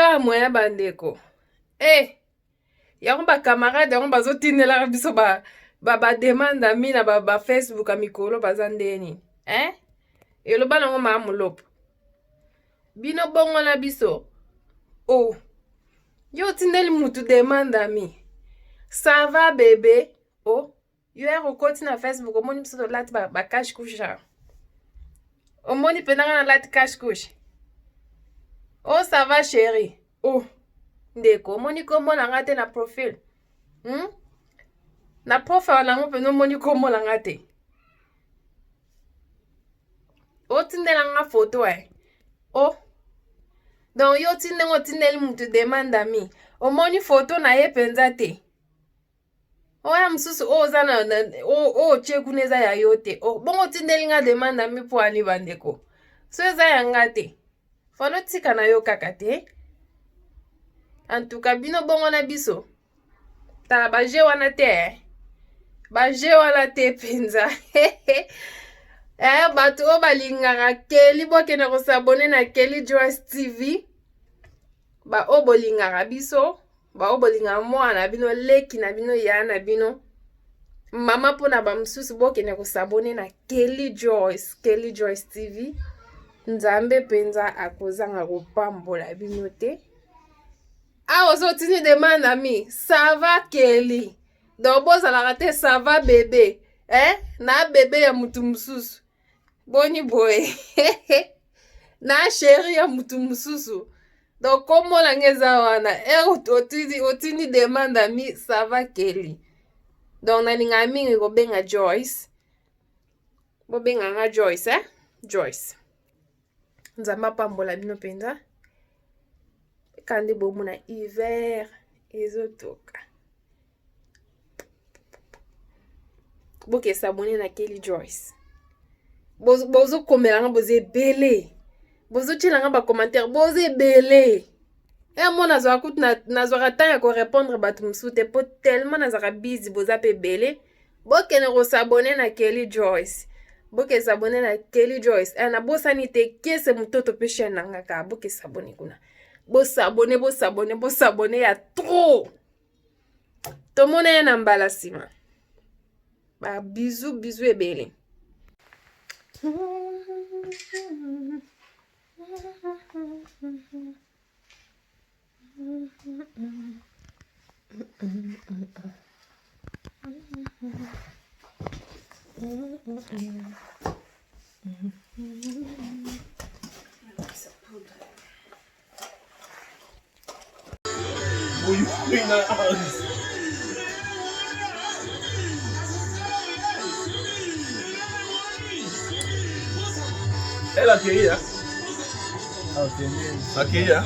kaka moya bandeko. Yango ba camarade yango bazotindelaka biso ba demande mi na ba Facebook mikolo baza ndeni. Eloba nango maamolopo. Bino bongo na biso. Oh. Yo tindeli mutu demande mi. Ça va bébé? Oh. Yo rekoti na Facebook omoni biso lati ba cache couche. Omoni penanga na lati cache couche. Oh ça va chérie. Oh. Ndeko omoni kombo na ngate na profil. Na profile nango pe no moni kombo na ngate. O tindela nga photo Oh. Donc yo tindengo tindeli mutu demande mi. Omoni photo na ye penza te. Oya msusu oza na chekuneza ya yote. Oh bongo tindeli nga demande mi po ani bandeko. So eza ya ngate. Falo tika na yo kaka te. En tout cas bino bongo na biso. Ta baje wana te. Baje wana te penza. Bato o balingaka Kelly bokena ko s'abonner na Kelly Joyce TV. Ba o bolingaka biso, ba o bolinga mwana bino leki na bino ya na bino. Mama pona ba msusu bokena ko s'abonner na Kelly Joyce TV. Nzambe penza akozanga kopambola bino te. Ozotini demande mi, ça va Kelly? Donc boza la rate ça va bébé. Na bébé ya mutu mususu. Boni boy. Na chérie ya mutu mususu. Donc comment la ngeza wana? Otini demande mi, ça va Kelly? Donc naninga mingi ko benga Joyce. Bo benga nga Joyce, Joyce. Nzamba pambola bino penza. Kandi bomu na hiver ezotoka. Boke s'abonner na Kelly Joyce. Bozo komelanga boze belé. Bozo tshilanga ba commentaire boze belé. Moi nazwa kut nazwa tanya ko répondre batu msute po tellement nazwa busy boza pe belé. Boke ne ko s'abonner na Kelly Joyce. Boke s'abonner na Kelly Joyce. Na bosa ni te kese mutoto pe chaîne nanga ka boke s'abonner kuna. Bo s'abonner ya trop. Tomone na mbala sima. Ba bisous ebele. Elle a cueilli, hein? A cueilli, hein?